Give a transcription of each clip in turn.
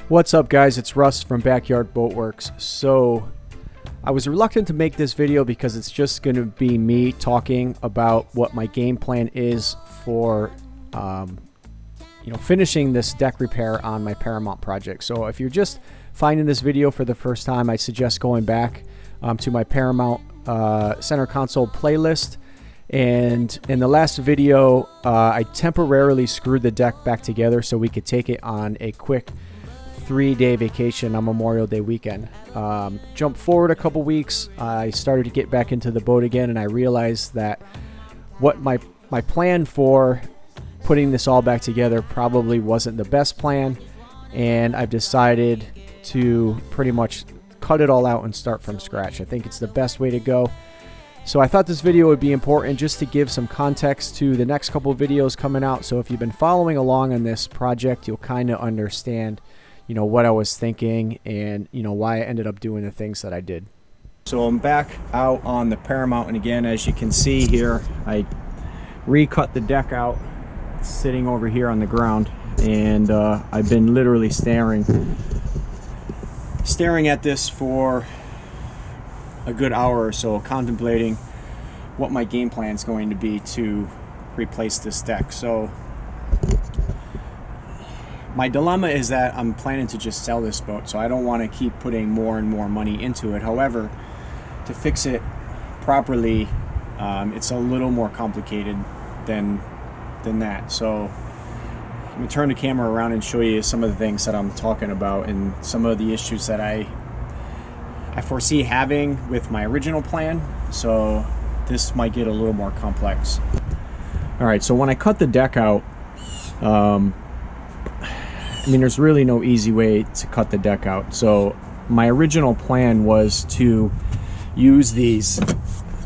What's up, guys? It's Russ from Backyard Boatworks. So I was reluctant to make this video because it's just going to be me talking about what my game plan is for finishing this deck repair on my Paramount project. So if you're just finding this video for the first time, I suggest going back to my Paramount center console playlist. And in the last video, I temporarily screwed the deck back together so we could take it on a quick 3-day vacation on Memorial Day weekend. Jump forward a couple weeks, I started to get back into the boat again, and I realized that what my plan for putting this all back together probably wasn't the best plan, and I've decided to pretty much cut it all out and start from scratch. I think it's the best way to go. So I thought this video would be important just to give some context to the next couple of videos coming out. So if you've been following along on this project, you'll kind of understand, what I was thinking and, why I ended up doing the things that I did. So I'm back out on the Paramount, and again, as you can see here, I recut the deck out. It's sitting over here on the ground, and I've been literally staring at this for a good hour or so, contemplating what my game plan is going to be to replace this deck. So my dilemma is that I'm planning to just sell this boat, so I don't want to keep putting more and more money into it. However, to fix it properly, it's a little more complicated than that. So I'm going to turn the camera around and show you some of the things that I'm talking about and some of the issues that I foresee having with my original plan. So this might get a little more complex. All right, so when I cut the deck out, there's really no easy way to cut the deck out. So my original plan was to use these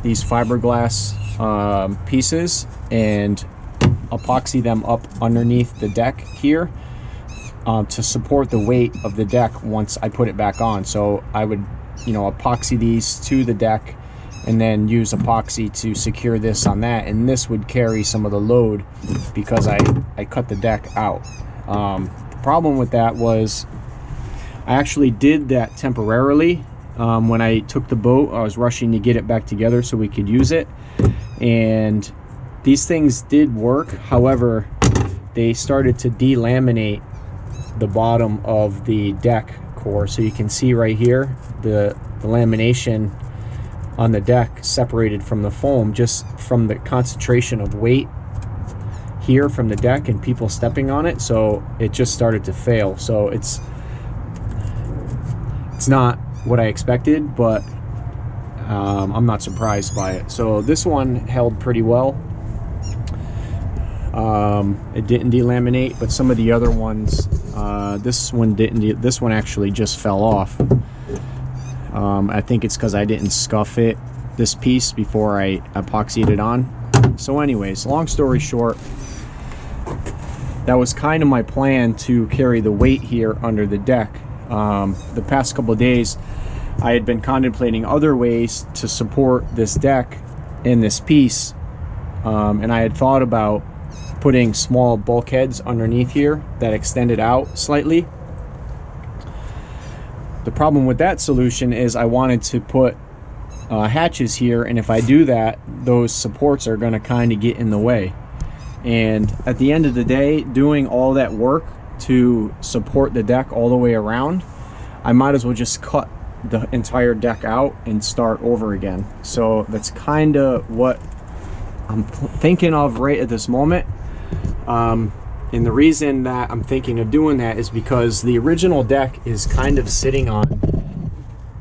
fiberglass pieces and epoxy them up underneath the deck here to support the weight of the deck once I put it back on. So I would epoxy these to the deck and then use epoxy to secure this on that, and this would carry some of the load because I cut the deck out. The problem with that was I actually did that temporarily. When I took the boat, I was rushing to get it back together so we could use it, and these things did work. However, they started to delaminate the bottom of the deck core. So you can see right here the lamination on the deck separated from the foam just from the concentration of weight here from the deck and people stepping on it. So it just started to fail. So it's not what I expected, but I'm not surprised by it. So this one held pretty well. It didn't delaminate, but some of the other ones, this one didn't. This one actually just fell off. I think it's because I didn't scuff this piece before I epoxied it on. So anyways, long story short, that was kind of my plan, to carry the weight here under the deck. The past couple of days, I had been contemplating other ways to support this deck in this piece, and I had thought about putting small bulkheads underneath here that extended out slightly. The problem with that solution is I wanted to put hatches here, and if I do that, those supports are going to kind of get in the way. And at the end of the day, doing all that work to support the deck all the way around, I might as well just cut the entire deck out and start over again. So that's kind of what I'm thinking of right at this moment. And the reason that I'm thinking of doing that is because the original deck is kind of sitting on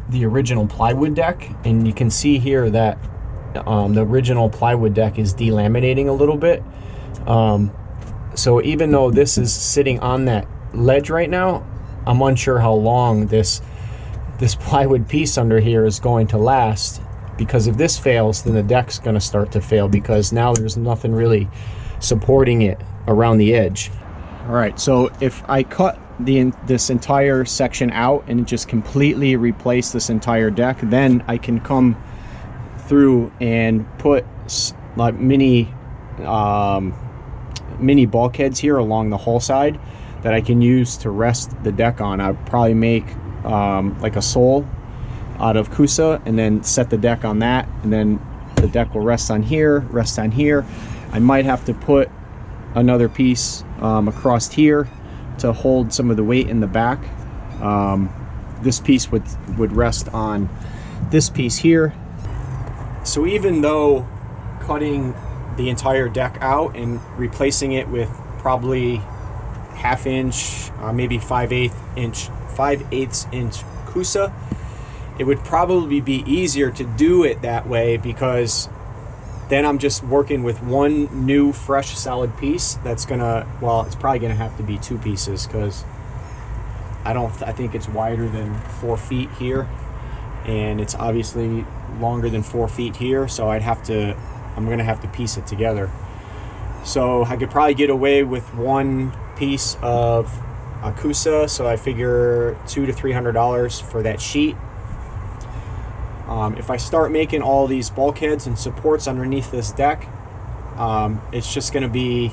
the original plywood deck, and you can see here that the original plywood deck is delaminating a little bit. So even though this is sitting on that ledge right now, I'm unsure how long this plywood piece under here is going to last, because if this fails, then the deck's going to start to fail, because now there's nothing really supporting it around the edge. All right, so if I cut this entire section out and just completely replace this entire deck, then I can come through and put like mini bulkheads here along the hull side that I can use to rest the deck on. I'd probably make like a sole out of Kusa and then set the deck on that, and then the deck will rest on here, rest on here. I might have to put another piece across here to hold some of the weight in the back. This piece would rest on this piece here. So even though cutting the entire deck out and replacing it with probably 1/2 inch, maybe 5/8 inch Kusa, it would probably be easier to do it that way, because then I'm just working with one new fresh solid piece that's gonna, well, it's probably gonna have to be 2 pieces, because I think it's wider than 4 feet here, and it's obviously longer than 4 feet here, so I'm gonna have to piece it together. So I could probably get away with one piece of Kusa, so I figure $200 to $300 for that sheet. If I start making all these bulkheads and supports underneath this deck, it's just going to be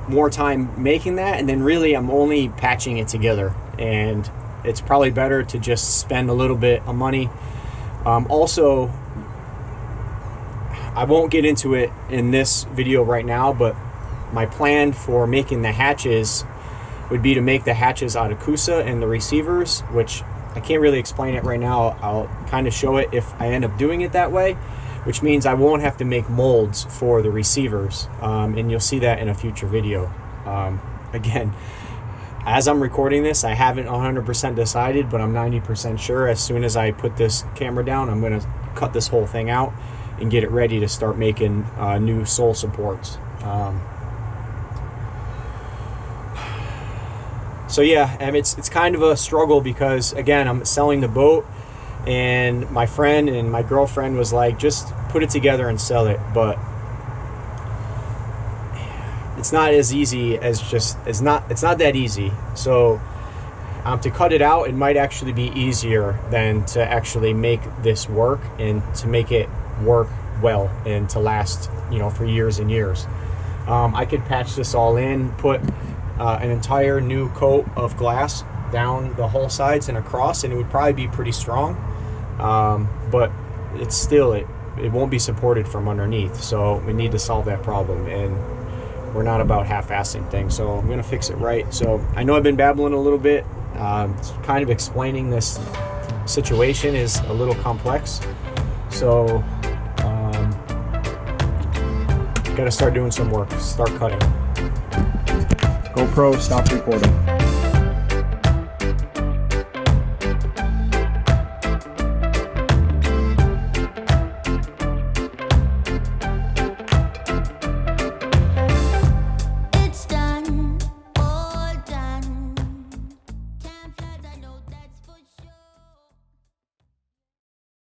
more time making that, and then really I'm only patching it together, and it's probably better to just spend a little bit of money. Also, I won't get into it in this video right now, but my plan for making the hatches would be to make the hatches out of Kusa and the receivers, which I can't really explain it right now. I'll kind of show it if I end up doing it that way, which means I won't have to make molds for the receivers, and you'll see that in a future video. Again, as I'm recording this, I haven't 100% decided, but I'm 90% sure as soon as I put this camera down, I'm going to cut this whole thing out and get it ready to start making new sole supports. So yeah, and it's kind of a struggle, because again, I'm selling the boat, and my friend and my girlfriend was like, just put it together and sell it, but it's not as easy as it's not that easy. So to cut it out, it might actually be easier than to actually make this work, and to make it work well and to last, you know, for years and years. I could patch this all in, put an entire new coat of glass down the hull sides and across, and it would probably be pretty strong, but it's still, it won't be supported from underneath. So we need to solve that problem, and we're not about half-assing things, so I'm gonna fix it right. So I know I've been babbling a little bit, kind of explaining this situation is a little complex, so gotta start doing some work, start cutting. GoPro, stop recording.